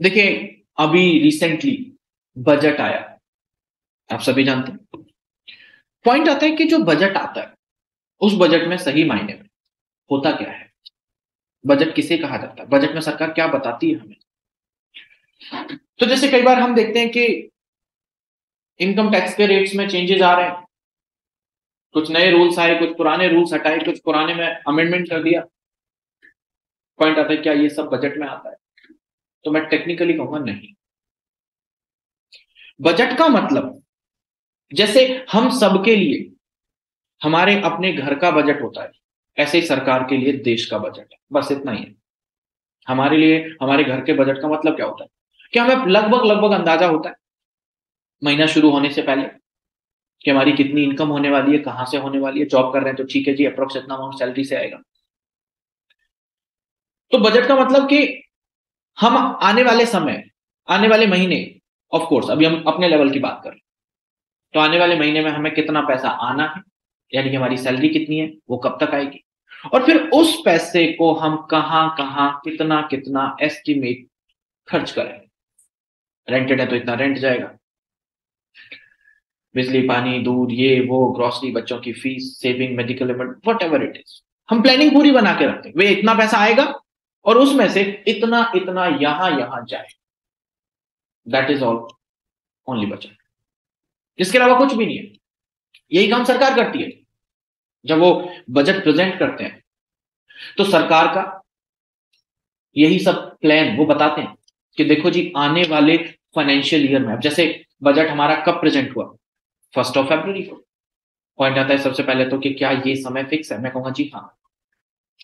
देखिए, अभी recently budget आया, आप सभी जानते हैं। पॉइंट आता है कि जो बजट आता है, उस बजट में सही मायने में होता क्या है? बजट किसे कहा जाता है? बजट में सरकार क्या बताती है हमें? तो जैसे कई बार हम देखते हैं कि इनकम टैक्स के रेट्स में चेंजेस आ रहे हैं, कुछ नए रूल्स आए, कुछ पुराने रूल्स हटाए, कुछ पुराने में अमेंडमेंट कर दिया। पॉइंट आता है, क्या ये सब बजट में आता है? तो मैं टेक्निकली कहूंगा नहीं। बजट का मतलब, जैसे हम सबके लिए हमारे अपने घर का बजट होता है, ऐसे ही सरकार के लिए देश का बजट है। बस इतना ही है। हमारे लिए हमारे घर के बजट का मतलब क्या होता है कि हमें लगभग लगभग अंदाजा होता है महीना शुरू होने से पहले कि हमारी कितनी इनकम होने वाली है, कहां से होने वाली है। जॉब कर रहे हैं तो ठीक है जी, अप्रोक्स इतना अमाउंट सैलरी से आएगा। तो बजट का मतलब कि हम आने वाले समय, आने वाले महीने, ऑफ कोर्स अभी हम अपने लेवल की बात कर रहे हैं, तो आने वाले महीने में हमें कितना पैसा आना है, यानी कि हमारी सैलरी कितनी है, वो कब तक आएगी, और फिर उस पैसे को हम कहां कहां कितना कितना एस्टिमेट खर्च करें। रेंटेड है तो इतना रेंट जाएगा, बिजली पानी दूध ये वो ग्रोसरी, बच्चों की fees, saving, medical, what ever it is, हम प्लानिंग पूरी बना के रखते हैं। वे इतना पैसा आएगा और उसमें से इतना इतना यहां यहां जाए। That is all, only budget. इसके अलावा कुछ भी नहीं है। यही काम सरकार करती है। जब वो बजट प्रेजेंट करते हैं तो सरकार का यही सब प्लान वो बताते हैं कि देखो जी, आने वाले फाइनेंशियल ईयर में, अब जैसे बजट हमारा कब प्रेजेंट हुआ, 1 February को। पॉइंट आता है सबसे पहले तो कि क्या ये समय फिक्स है? मैं कहूंगा जी हाँ।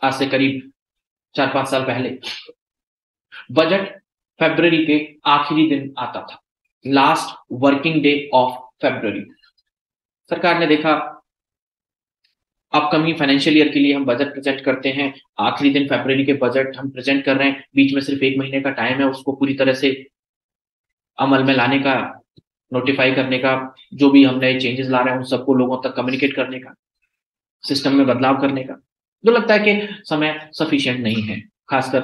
आज से करीब 4-5 साल पहले बजट फरवरी के आखिरी दिन आता था, last working day of February. सरकार ने देखा अपकमिंग फाइनेंशियल ईयर के लिए हम बजट प्रेजेंट करते हैं, आखिरी दिन फरवरी के बजट हम प्रेजेंट कर रहे हैं, बीच में सिर्फ 1 महीने का टाइम है उसको पूरी तरह से अमल में लाने का, नोटिफाई करने का, जो भी हम नए चेंजेस ला रहे हैं उन सबको लोगों तक कम्युनिकेट करने का, सिस्टम में बदलाव करने का। जो लगता है कि समय सफिशिएंट नहीं है, खासकर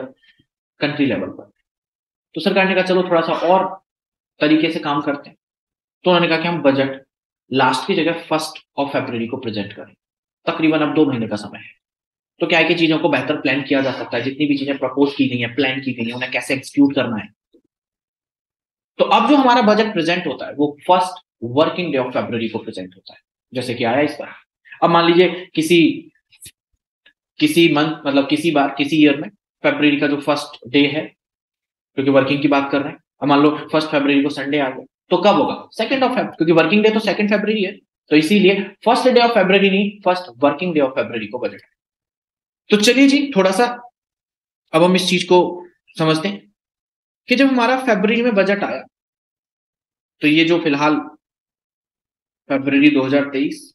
कंट्री लेवल पर। तो सरकार ने कहा चलो थोड़ा सा और तरीके से काम करते हैं। तो उन्होंने कहा कि हम बजट लास्ट की जगह 1 February को प्रेजेंट करें। तकरीबन अब 2 महीने का समय है। तो क्या है कि चीजों को बेहतर प्लान किया जा सकता है। जितनी भी चीजें प्रपोज की गई हैं, प्लान की गई हैं, उन्हें कैसे एग्जीक्यूट करना है। तो अब जो हमारा बजट प्रेजेंट होता है वो first working day of February को प्रेजेंट होता है, जैसे कि आया इस बार। अब मान लीजिए किसी किसी मंथ, मतलब किसी बार किसी ईयर में फरवरी का जो फर्स्ट डे है, क्योंकि वर्किंग की बात कर रहे हैं, अब मान लो 1 February को संडे आ गया, तो कब होगा? 2 February, क्योंकि वर्किंग डे तो 2 February है। तो इसीलिए फर्स्ट डे ऑफ फरवरी नहीं, first working day of February को बजट। तो चलिए जी, थोड़ा सा अब हम इस चीज को समझते हैं कि जब हमारा फरवरी में बजट आया, तो ये जो फिलहाल फरवरी 2023,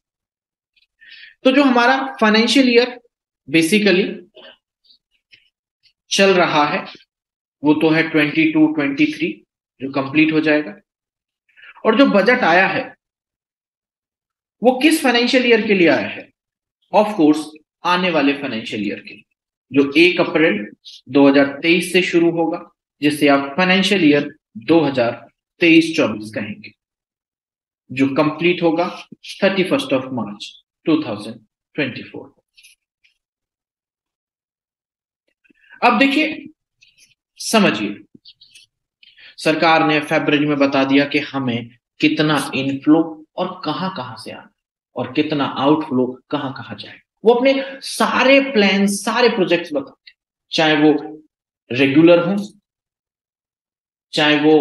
तो जो हमारा फाइनेंशियल ईयर बेसिकली चल रहा है वो तो है 22-23, जो कंप्लीट हो जाएगा। और जो बजट आया है वो किस फाइनेंशियल ईयर के लिए आया है? ऑफ कोर्स आने वाले फाइनेंशियल ईयर के लिए, जो 1 अप्रैल 2023 से शुरू होगा, जिसे आप फाइनेंशियल ईयर 2023-24 कहेंगे, जो कंप्लीट होगा 31 मार्च 2024। अब देखिए, समझिए, सरकार ने फरवरी में बता दिया कि हमें कितना इनफ्लो और कहां कहां से आना, और कितना आउटफ्लो कहां कहां जाए। वो अपने सारे प्लान, सारे प्रोजेक्ट्स बताते हैं, चाहे वो रेगुलर हो, चाहे वो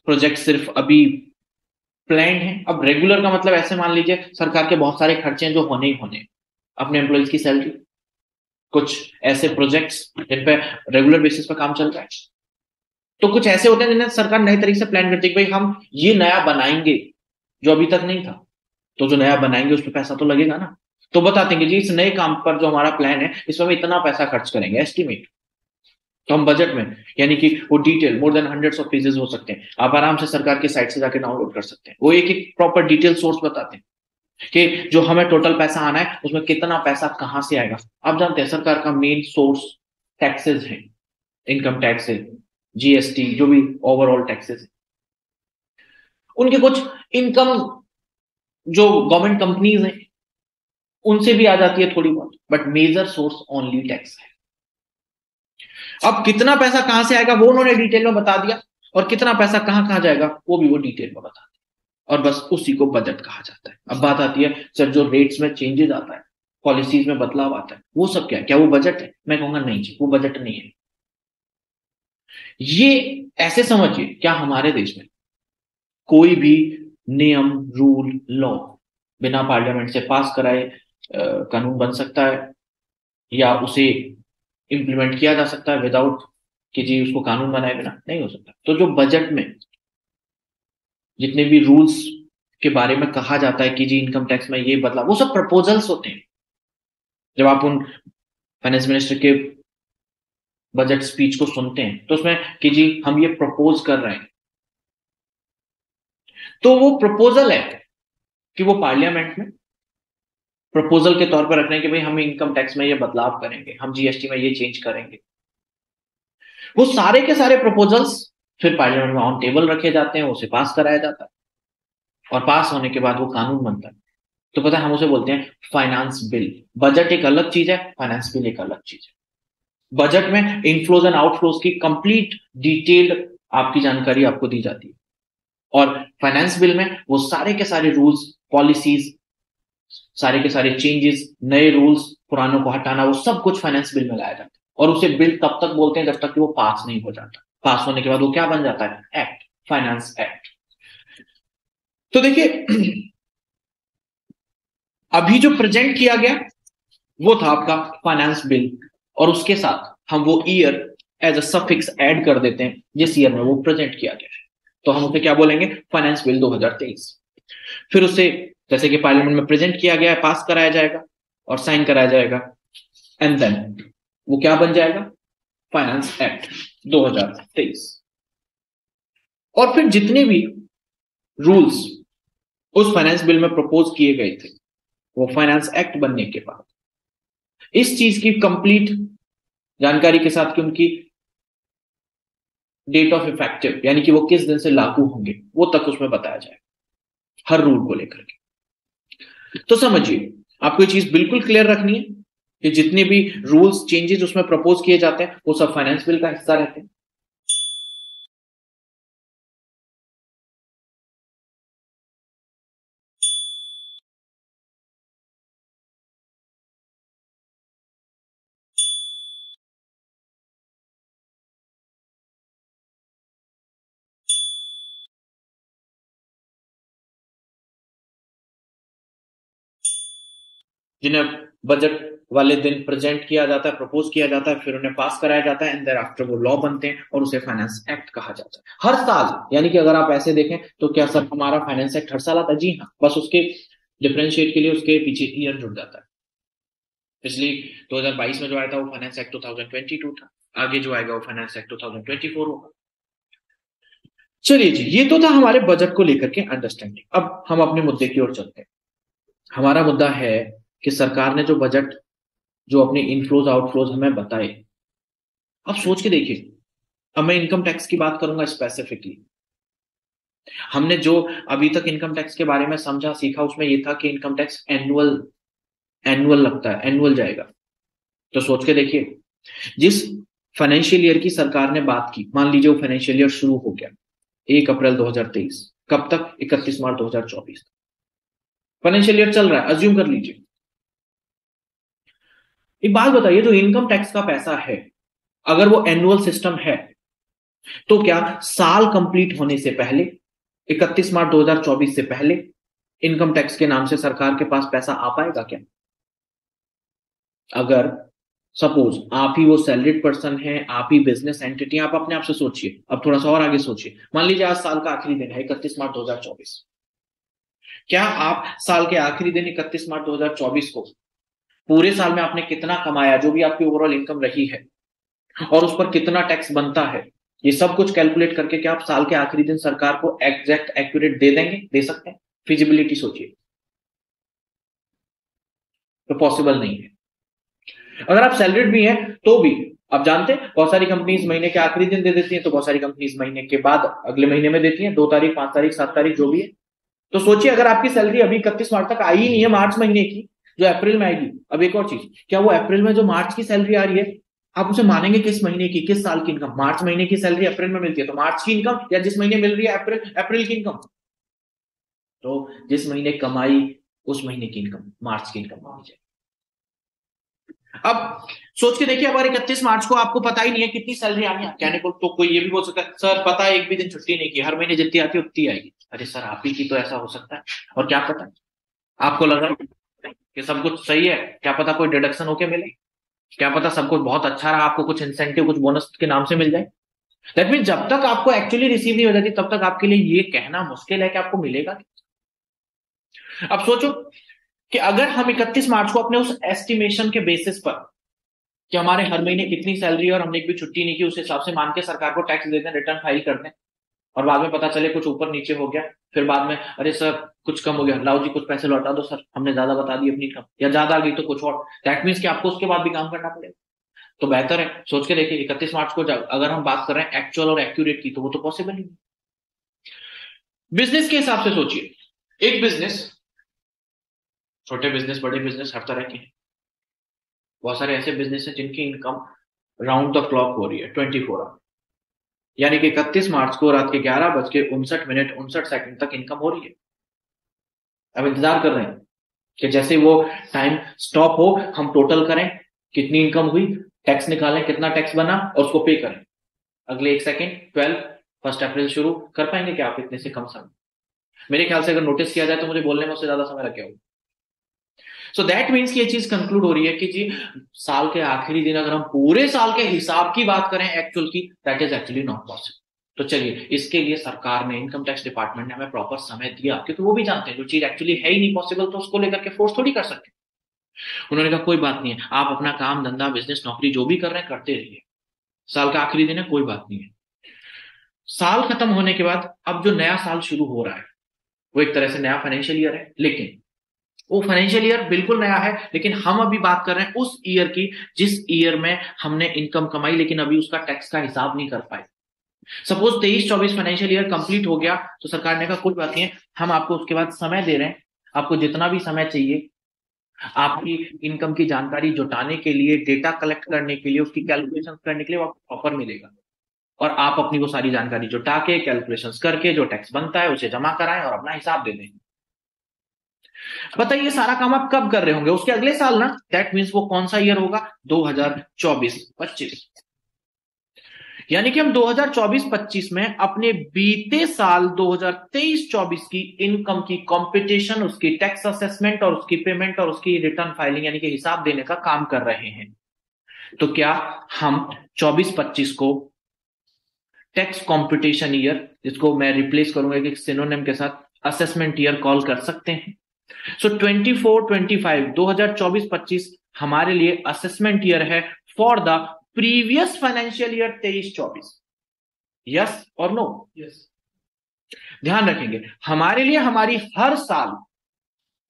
प्रोजेक्ट सिर्फ अभी प्लान है। अब रेगुलर का मतलब ऐसे मान लीजिए सरकार के बहुत सारे खर्चे हैं जो होने ही होने, अपने एम्प्लॉयज की सैलरी, कुछ ऐसे प्रोजेक्ट्स जिन पे रेगुलर बेसिस पर काम चल रहा है, तो कुछ ऐसे होते हैं जिन्हें सरकार नए तरीके से प्लान करती है कि भाई हम ये नया बनाएंगे जो अभी तक नहीं था, तो जो नया बनाएंगे उस पर पैसा तो लगेगा ना। तो बताते हैं कि जी इस नए काम पर जो हमारा प्लान है इसमें हम इतना पैसा खर्च करेंगे, एस्टिमेट। तो हम बजट में, यानी कि वो detail more than hundreds of pages हो सकते हैं, आप आराम से सरकार की साइट से जाके डाउनलोड कर सकते हैं। वो एक एक प्रॉपर डिटेल सोर्स बताते हैं कि जो हमें टोटल पैसा आना है उसमें कितना पैसा कहां से आएगा। आप जानते हैं सरकार का मेन सोर्स टैक्सेस है, इनकम टैक्स है, जीएसटी, जो भी ओवरऑल टैक्सेस है, उनके कुछ इनकम जो गवर्नमेंट कंपनीज हैं उनसे भी आ जाती है थोड़ी बहुत, but major source only tax है। अब कितना पैसा कहां से आएगा वो उन्होंने डिटेल में बता दिया, और कितना पैसा कहां कहां जाएगा वो भी वो डिटेल में बता दिया, और बस उसी को बजट कहा जाता है। अब बात आती है सर, जो रेट्स में चेंजेस आता है, पॉलिसीज में बदलाव आता है, वो सब क्या है? क्या वो बजट है? मैं कहूंगा नहीं जी, वो बजट नहीं है। ये ऐसे समझिए, क्या हमारे देश में कोई भी नियम, रूल, लॉ बिना पार्लियामेंट से पास कराए कानून बन सकता है, या उसे इंप्लीमेंट किया जा सकता है विदाउट कि जी उसको कानून बनाए बिना? नहीं हो सकता। तो जो बजट में जितने भी रूल्स के बारे में कहा जाता है कि जी इनकम टैक्स में ये बदलाव, वो सब प्रपोजल्स होते हैं। जब आप उन फाइनेंस मिनिस्टर के बजट स्पीच को सुनते हैं तो उसमें कि जी हम ये प्रपोज कर रहे हैं, तो वो प्रपोजल है कि वो पार्लियामेंट में प्रपोजल के तौर पर रख रहे हैं कि भाई हम इनकम टैक्स में ये बदलाव करेंगे, हम जीएसटी में ये चेंज करेंगे। वो सारे के सारे प्रपोजल्स फिर पार्लियामेंट में ऑन टेबल रखे जाते हैं, उसे पास कराया जाता है, और पास होने के बाद वो कानून बनता है। तो पता है हम उसे बोलते हैं फाइनेंस बिल। बजट एक अलग चीज है, फाइनेंस बिल एक अलग चीज है। बजट में इनफ्लोज एंड आउटफ्लोज की कंप्लीट डिटेल्ड आपकी जानकारी आपको दी जाती है, और फाइनेंस बिल में वो सारे के सारे रूल्स, पॉलिसीज, सारे के सारे चेंजेस, नए रूल्स, पुरानों को हटाना, वो सब कुछ फाइनेंस बिल में लाया जाता है। और उसे बिल तब तक बोलते हैं जब तक कि वो पास नहीं हो जाता। पास होने के बाद वो क्या बन जाता है? Act, finance act. तो देखिए, अभी जो प्रेजेंट किया गया वो था आपका फाइनेंस बिल, और उसके साथ हम वो year as a suffix add कर देते हैं जिस ईयर में वो प्रेजेंट किया गया है। तो हम उसे क्या बोलेंगे? Finance bill 2023। फिर उसे जैसे कि पार्लियामेंट में प्रेजेंट किया गया है, पास कराया जाएगा और साइन कराया जाएगा, एंड देन वो क्या बन जाएगा? Finance act 2023। और फिर जितने भी रूल्स उस फाइनेंस बिल में प्रपोज किए गए थे, वो फाइनेंस एक्ट बनने के बाद इस चीज की कंप्लीट जानकारी के साथ कि उनकी डेट ऑफ इफेक्टिव, यानी कि वो किस दिन से लागू होंगे, वो तक उसमें बताया जाए हर रूल को लेकर के। तो समझिए, आपको ये चीज बिल्कुल क्लियर रखनी है कि जितने भी रूल्स, चेंजेस उसमें प्रपोज किए जाते हैं वो सब फाइनेंस बिल का हिस्सा रहते हैं। जिन्हें बजट वाले दिन प्रेजेंट किया जाता है, प्रपोज किया जाता है, फिर उन्हें पास कराया जाता है, एंड देयर आफ्टर वो लॉ बनते हैं और उसे फाइनेंस एक्ट कहा जाता है हर साल। यानी कि अगर आप ऐसे देखें तो क्या सर हमारा फाइनेंस एक्ट हर साल आता है? जी हाँ, बस उसके डिफरेंशिएट के लिए उसके पीछे ईयर जुड़ जाता है। पिछली 2022 में जो आया था वो फाइनेंस एक्ट 2022 था, आगे जो आएगा वो फाइनेंस एक्ट 2024 होगा। चलिए जी, ये तो था हमारे बजट को लेकर के अंडरस्टैंडिंग। अब हम अपने मुद्दे की ओर चलते हैं। हमारा मुद्दा है कि सरकार ने जो बजट, जो अपने इनफ्लोज आउटफ्लोज हमें बताए, अब सोच के देखिए। अब मैं इनकम टैक्स की बात करूंगा स्पेसिफिकली। हमने जो अभी तक इनकम टैक्स के बारे में समझा, सीखा, उसमें यह था कि इनकम टैक्स एनुअल एनुअल लगता है, एनुअल जाएगा। तो सोच के देखिए, जिस फाइनेंशियल ईयर की सरकार ने बात की, मान लीजिए वो फाइनेंशियल ईयर शुरू हो गया 1 अप्रैल 2023, कब तक? 31 मार्च 2024 फाइनेंशियल ईयर चल रहा है, अज्यूम कर लीजिए। एक बात बताइए, जो इनकम टैक्स का पैसा है, अगर वो एनुअल सिस्टम है, तो क्या साल कंप्लीट होने से पहले, 31 मार्च 2024 से पहले, इनकम टैक्स के नाम से सरकार के पास पैसा आ पाएगा क्या? अगर सपोज आप ही वो सैलरीड पर्सन है, आप ही बिजनेस एंटिटी, आप अपने आप से सोचिए। अब थोड़ा सा और आगे सोचिए, मान लीजिए आज साल का आखिरी दिन है 31 मार्च 2024। क्या आप साल के आखिरी दिन 31 मार्च 2024 को पूरे साल में आपने कितना कमाया, जो भी आपकी ओवरऑल इनकम रही है, और उस पर कितना टैक्स बनता है, ये सब कुछ कैलकुलेट करके क्या आप साल के आखिरी दिन सरकार को एग्जैक्ट एक्यूरेट दे देंगे? दे सकते हैं? फिजिबिलिटी सोचिए। तो पॉसिबल नहीं है। अगर आप सैलरीड भी हैं तो भी आप जानते हैं बहुत सारी कंपनीज महीने के आखिरी दिन दे देती हैं, तो बहुत सारी कंपनीज महीने के बाद अगले महीने में देती हैं, 2 तारीख, 5 तारीख, 7 तारीख, जो भी है। तो सोचिए अगर आपकी सैलरी अभी 31 मार्च तक आई ही नहीं है, मार्च महीने की, जो अप्रैल में आएगी। अब एक और चीज, क्या वो अप्रैल में जो मार्च की सैलरी आ रही है, आप उसे मानेंगे किस महीने की, किस साल की इनकम? मार्च महीने की सैलरी अप्रैल में मिलती है, तो मार्च की इनकम, या जिस महीने मिल रही है अप्रैल, अप्रैल की इनकम। तो जिस महीने कमाई उस महीने की इनकम मार्च की इनकम मानी जाए। अब सोच के देखिए, अगर 31 मार्च को आपको पता ही नहीं है कितनी सैलरी आनी है, कहने को तो कोई ये भी बोल सकता है सर पता है एक भी दिन छुट्टी नहीं की, हर महीने जितनी आती है उतनी आएगी। अरे सर आप ही की तो ऐसा हो सकता है, और क्या पता आपको लग रहा है कि सब कुछ सही है, क्या पता कोई डिडक्शन होके मिले, क्या पता सब कुछ बहुत अच्छा रहा, आपको कुछ इंसेंटिव, कुछ बोनस के नाम से मिल जाए। दैट मीन जब तक आपको एक्चुअली रिसीव नहीं हो जाती तब तक आपके लिए ये कहना मुश्किल है कि आपको मिलेगा। अब सोचो कि अगर हम 31 मार्च को अपने उस एस्टिमेशन के बेसिस पर कि हमारे हर महीने कितनी सैलरी है और हमने एक भी छुट्टी नहीं की, उस हिसाब से मान के सरकार को टैक्स दे दें, रिटर्न फाइल कर दें, और बाद में पता चले कुछ ऊपर नीचे हो गया, फिर बाद में अरे सर कुछ कम हो गया, लाओ जी कुछ पैसे लौटा दो सर, हमने ज्यादा बता दी अपनी इनकम, या ज्यादा आ गई तो कुछ और, दैट मीन्स कि आपको उसके बाद भी काम करना पड़ेगा। तो बेहतर है सोच के देखिए 31 मार्च को अगर हम बात कर रहे हैं एक्चुअल और एक्यूरेट की, तो वो तो पॉसिबल ही नहीं। बिजनेस के हिसाब से सोचिए, एक बिजनेस, छोटे बिजनेस बड़े बिजनेस हर तरह के हैं, बहुत सारे ऐसे बिजनेस हैं जिनकी इनकम राउंड द क्लॉक हो रही है, 24 आवर, यानी कि 31 मार्च को रात के 11:59 तक इनकम हो रही है। अब इंतजार कर रहे हैं कि जैसे वो टाइम स्टॉप हो हम टोटल करें कितनी इनकम हुई, टैक्स निकालें कितना टैक्स बना और उसको पे करें। अगले 1 सेकेंड 12, 1 अप्रैल शुरू कर पाएंगे क्या आप इतने से कम समय? मेरे ख्याल से अगर नोटिस किया जाए तो मुझे बोलने में उससे ज्यादा समय लग गया होगा। सो दैट मीन्स कि ये चीज कंक्लूड हो रही है कि जी साल के आखिरी दिन अगर हम पूरे साल के हिसाब की बात करें एक्चुअल की, that is actually not possible. तो चलिए इसके लिए सरकार ने, इनकम टैक्स डिपार्टमेंट ने हमें प्रॉपर समय दिया, क्योंकि वो भी जानते हैं जो चीज एक्चुअली है ही नहीं पॉसिबल तो उसको लेकर के फोर्स थोड़ी कर सकते। उन्होंने कहा कोई बात नहीं है, आप अपना काम धंधा बिजनेस नौकरी जो भी कर रहे हैं करते रहिए, साल का आखिरी दिन है कोई बात नहीं है। साल खत्म होने के बाद अब जो नया साल शुरू हो रहा है वो एक तरह से नया फाइनेंशियल ईयर है, लेकिन वो फाइनेंशियल ईयर बिल्कुल नया है, लेकिन हम अभी बात कर रहे हैं उस ईयर की जिस ईयर में हमने इनकम कमाई लेकिन अभी उसका टैक्स का हिसाब नहीं कर पाए। सपोज 23-24 फाइनेंशियल ईयर कंप्लीट हो गया तो सरकार ने कहा कोई बात नहीं है, हम आपको उसके बाद समय दे रहे हैं, आपको जितना भी समय चाहिए आपकी इनकम की जानकारी जुटाने के लिए, डेटा कलेक्ट करने के लिए, उसकी कैलकुलेशन करने के लिए वो आपको प्रॉपर मिलेगा, और आप अपनी वो सारी जानकारी जुटा के कैलकुलेशंस करके जो टैक्स बनता है उसे जमा कराएं और अपना हिसाब दे दें। बताइए सारा काम आप कब कर रहे होंगे? उसके अगले साल ना। दैट मीन्स वो कौन सा ईयर होगा? 2024-25। यानी कि हम 2024-25 में अपने बीते साल 2023-24 की इनकम की कंपटीशन, उसकी टैक्स असेसमेंट और उसकी पेमेंट और उसकी रिटर्न फाइलिंग यानी कि हिसाब देने का काम कर रहे हैं। तो क्या हम 24-25 को टैक्स कंपटीशन ईयर, जिसको मैं रिप्लेस करूंगा एक सिनोनिम के साथ, असेसमेंट ईयर कॉल कर सकते हैं? सो 24-25 2024-25 हमारे लिए असेसमेंट ईयर है for the previous financial year 23-24। Yes और नो? यस। ध्यान रखेंगे हमारे लिए हमारी हर साल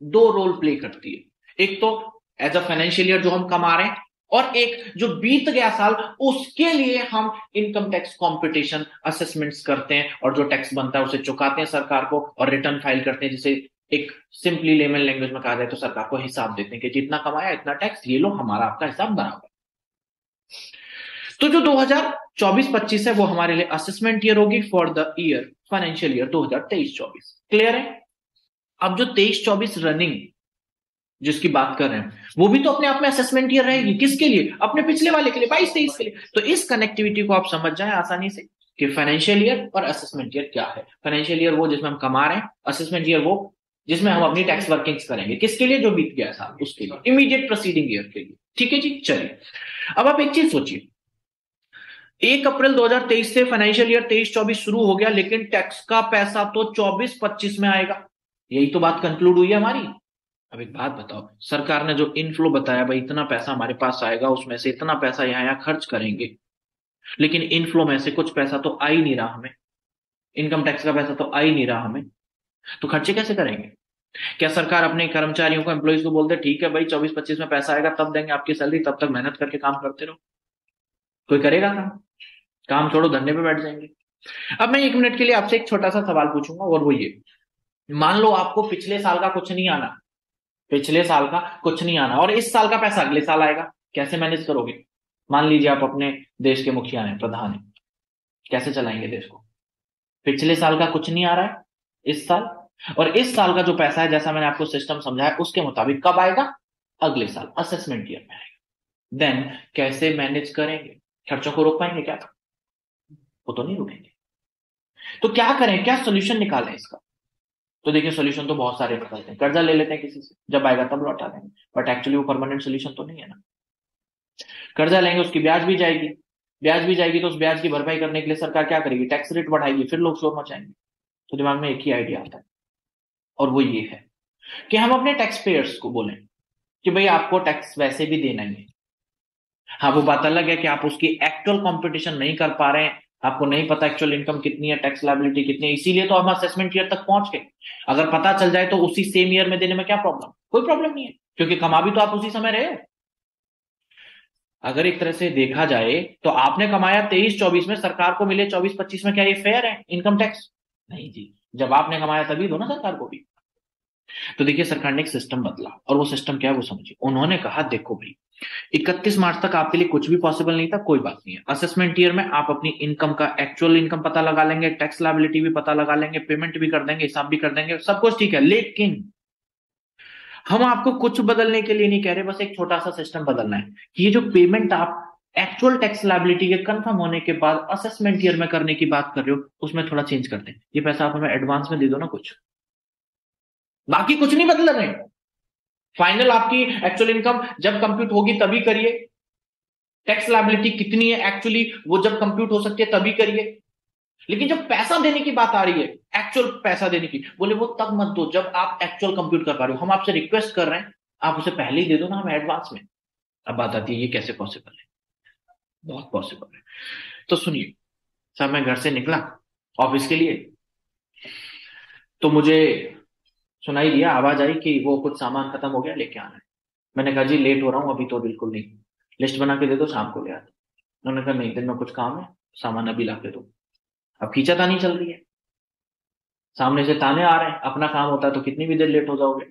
दो रोल प्ले करती है, एक तो एज अ फाइनेंशियल ईयर जो हम कमा रहे हैं, और एक जो बीत गया साल उसके लिए हम इनकम टैक्स कंपटीशन असेसमेंट्स करते हैं और जो टैक्स बनता है उसे चुकाते हैं सरकार को और रिटर्न फाइल करते हैं, जिसे एक सिंपली लेमन लैंग्वेज में कहा जाए तो सरकार को हिसाब देते हैं कि जितना कमाया इतना टैक्स, ये लो हमारा आपका हिसाब बराबर। तो जो 2024-25 है वो हमारे लिए असेसमेंट ईयर होगी for the year financial year 2023-24। Clear है? अब जो 23-24 रनिंग जिसकी बात कर रहे हैं वो भी तो अपने आप में असेसमेंट ईयर रहेगी। किसके लिए? अपने पिछले वाले के लिए, 22-23 के लिए। तो इस कनेक्टिविटी को आप समझ जाएं आसानी से कि फाइनेंशियल ईयर और असेसमेंट ईयर क्या है। फाइनेंशियल ईयर वो जिसमें हम कमा रहे हैं, असेसमेंट ईयर वो जिसमें हम अपनी टैक्स वर्किंग्स करेंगे। किसके लिए? जो बीत गया साल उसके लिए, इमीडिएट प्रोसीडिंग ईयर के लिए। ठीक है जी। चलिए अब आप एक चीज सोचिए, 1 अप्रैल 2023 से फाइनेंशियल ईयर 23-24 शुरू हो गया, लेकिन टैक्स का पैसा तो 24-25 में आएगा। यही तो बात कंक्लूड हुई है हमारी। अब एक बात बताओ, सरकार ने जो इनफ्लो बताया भाई इतना पैसा हमारे पास आएगा, उसमें से इतना पैसा यहाँ खर्च करेंगे, लेकिन इनफ्लो में से कुछ पैसा तो आ ही नहीं रहा हमें, इनकम टैक्स का पैसा तो आ ही नहीं रहा हमें, तो खर्चे कैसे करेंगे? क्या सरकार अपने कर्मचारियों को, एम्प्लॉइज को बोलते ठीक है भाई 24-25 में पैसा आएगा तब देंगे आपकी सैलरी, तब तक मेहनत करके काम करते रहो? कोई करेगा काम? काम छोड़ो, धरने पे बैठ जाएंगे। अब मैं 1 मिनट के लिए आपसे एक छोटा सा सवाल पूछूंगा, और वो ये, मान लो आपको पिछले साल का कुछ नहीं आना, पिछले साल का कुछ नहीं आना, और इस साल का पैसा अगले साल आएगा, कैसे मैनेज करोगे? मान लीजिए आप अपने देश के मुखिया हैं, प्रधान हैं, कैसे चलाएंगे देश को? पिछले साल का कुछ नहीं आ रहा है इस साल, और इस साल का जो पैसा है, जैसा मैंने आपको सिस्टम समझाया उसके मुताबिक कब आएगा? अगले साल, असेसमेंट ईयर में आएगा। देन कैसे मैनेज करेंगे? खर्चों को रोक पाएंगे क्या? वो तो नहीं रुकेंगे। तो क्या करें, क्या सोल्यूशन निकालें इसका? तो देखिए, सोल्यूशन तो बहुत सारे निकालते हैं, कर्जा ले लेते हैं किसी से, जब आएगा तब लौटा देंगे, बट एक्चुअली वो परमानेंट सोल्यूशन तो नहीं है ना। कर्जा लेंगे, उसकी ब्याज भी जाएगी, ब्याज भी जाएगी, तो उस ब्याज की भरपाई करने के लिए सरकार क्या करेगी? टैक्स रेट बढ़ाएगी, फिर लोग शोर मचाएंगे। तो दिमाग में एक ही आइडिया आता है, और वो ये है कि हम अपने टैक्स पेयर्स को बोलें कि भाई आपको टैक्स वैसे भी देना ही है। हाँ, वो बात अलग है कि आप उसकी एक्चुअल कंपटीशन नहीं कर पा रहे हैं, आपको नहीं पता एक्चुअल इनकम कितनी है, टैक्स लायबिलिटी कितनी है, इसीलिए तो हम असेसमेंट ईयर तक पहुंच गए। अगर पता चल जाए तो उसी सेम ईयर में देने में क्या प्रॉब्लम? कोई प्रॉब्लम नहीं है, क्योंकि कमा भी तो आप उसी समय रहे हो। अगर एक तरह से देखा जाए तो आपने कमाया 23-24 में, सरकार को मिले 24-25 में, क्या ये फेयर है इनकम टैक्स? नहीं जी, जब आपने कमाया तभी दो ना सरकार को भी। तो देखिए, सरकार ने एक सिस्टम बदला, और वो सिस्टम क्या है वो समझिए। उन्होंने कहा देखो भाई, 31 मार्च तक आपके लिए कुछ भी पॉसिबल नहीं था, कोई बात नहीं है, असेसमेंट ईयर में आप अपनी इनकम का एक्चुअल इनकम पता लगा लेंगे, टैक्स लायबिलिटी भी पता लगा लेंगे, पेमेंट भी कर देंगे, हिसाब भी कर देंगे, सब कुछ ठीक है। लेकिन हम आपको कुछ बदलने के लिए नहीं कह रहे, बस एक छोटा सा सिस्टम बदलना है कि ये जो पेमेंट आप एक्चुअल टैक्स लायबिलिटी के कंफर्म होने के बाद असेसमेंट ईयर में करने की बात कर रहे हो, उसमें थोड़ा चेंज करते हैं। ये पैसा आप हमें एडवांस में दे दो ना कुछ, बाकी कुछ नहीं बदल रहे। फाइनल आपकी एक्चुअल इनकम जब कंप्यूट होगी तभी करिए, टैक्स लायबिलिटी कितनी है एक्चुअली वो जब कंप्यूट हो सकती है तभी करिए। लेकिन जब पैसा देने की बात आ रही है, एक्चुअल पैसा देने की, बोले वो तब मत दो जब आप एक्चुअल कंप्यूट कर पा रहे हो। हम आपसे रिक्वेस्ट कर रहे हैं, आप उसे पहले ही दे दो ना हमें एडवांस में। अब बात आती है ये कैसे पॉसिबल है? बहुत पॉसिबल है। तो सुनिए, सर मैं घर से निकला ऑफिस के लिए, तो मुझे सुनाई दिया, आवाज आई कि वो कुछ सामान खत्म हो गया, लेके आना है। मैंने कहा जी लेट हो रहा हूं, अभी तो बिल्कुल नहीं, लिस्ट बना के दे दो, शाम को ले आता। उन्होंने कहा नहीं, दिन में कुछ काम है, सामान अभी ला के दो। अब खींचातानी चल रही है, सामने से ताने आ रहे हैं, अपना काम होता है तो कितनी भी देर लेट हो जाओगे।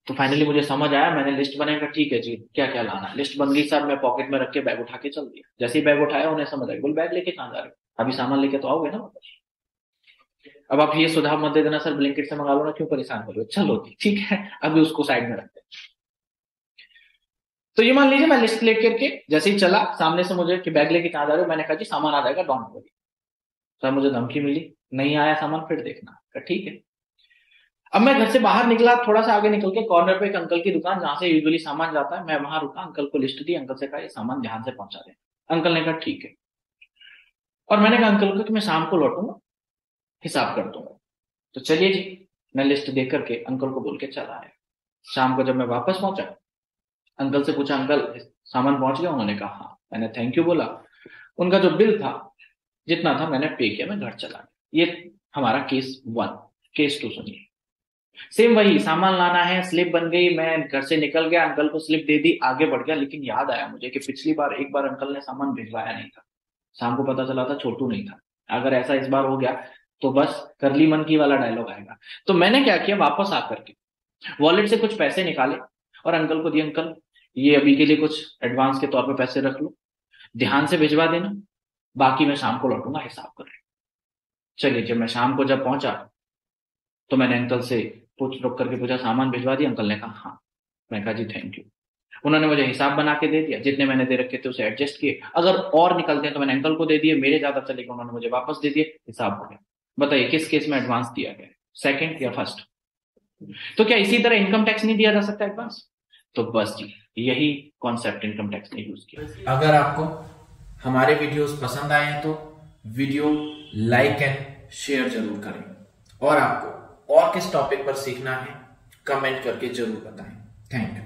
तो फाइनली मुझे समझ आया, मैंने लिस्ट बनाया, ठीक है जी क्या क्या लाना है। लिस्ट बन गई सर, मैं पॉकेट में रख के बैग उठा के चल दिया। जैसे ही बैग उठाया उन्हें समझ आई, बोल बैग लेके कहाँ जा रहे हो? अभी सामान लेके तो आओगे ना वापस। अब आप ये सुझाव मत दे देना सर ब्लिंकिट से मंगा लो ना, क्यों परेशान हो रहे हो, चलो ठीक है अभी उसको साइड में रखते हैं। तो ये मान लीजिए मैं लिस्ट लेकर के जैसे ही चला, सामने से मुझे कि बैग लेके कहाँ जा रहे हो, मैंने कहा जी सामान आ जाएगा, डोंट वरी। सर मुझे धमकी मिली, नहीं आया सामान फिर देखना। ठीक है। अब मैं घर से बाहर निकला, थोड़ा सा आगे निकल के कॉर्नर पे एक अंकल की दुकान जहां से यूजुअली सामान जाता है, मैं वहां रुका, अंकल को लिस्ट दी, अंकल से कहा ये सामान ध्यान से पहुंचा दे। अंकल ने कहा ठीक है। और मैंने कहा अंकल को कि मैं शाम को लौटूंगा, हिसाब कर दूंगा। तो चलिए जी, मैं लिस्ट देख करके अंकल को बोल के चला आया। शाम को जब मैं वापस पहुंचा, अंकल से पूछा अंकल सामान पहुंच गया? उन्होंने कहा हाँ। मैंने थैंक यू बोला, उनका जो बिल था जितना था मैंने पे किया, मैं घर चला गया। ये हमारा केस 1। केस 2 सुनिए, सेम वही, सामान लाना है, स्लिप बन गई, मैं घर से निकल गया, अंकल को स्लिप दे दी, आगे बढ़ गया। लेकिन याद आया मुझे कि पिछली बार एक बार अंकल ने सामान भिजवाया नहीं था, शाम को पता चला था छोटू नहीं था। अगर ऐसा इस बार हो गया तो बस करली मन की वाला डायलॉग आएगा। तो मैंने क्या किया, वापस आकर के वॉलेट से कुछ पैसे निकाले और अंकल को दिए, अंकल ये अभी के लिए कुछ एडवांस के तौर पर पैसे रख लो, ध्यान से भिजवा देना, बाकी मैं शाम को लौटूंगा, हिसाब कर। चलिए, जब मैं शाम को जब पहुंचा तो मैंने अंकल से पूछ रुक करके पूछा सामान भिजवा दिया? अंकल ने कहा हाँ। मैं कहा जी थैंक यू। उन्होंने मुझे हिसाब बना के दे दिया, जितने मैंने दे रखे थे उसे एडजस्ट किए, अगर और निकलते हैं तो मैंने अंकल को दे दिए, मेरे ज्यादा चले गए उन्होंने मुझे वापस दे दिए, हिसाब हो गया। बताइए किस केस में एडवांस दिया गया, सेकंड या फर्स्ट? तो क्या इसी तरह इनकम टैक्स नहीं दिया जा सकता एडवांस? तो बस जी यही कॉन्सेप्ट इनकम टैक्स ने यूज किया। अगर आपको हमारे वीडियोस पसंद आए हैं तो वीडियो लाइक एंड शेयर जरूर करें, और आपको और किस टॉपिक पर सीखना है कमेंट करके जरूर बताएं। Thank you.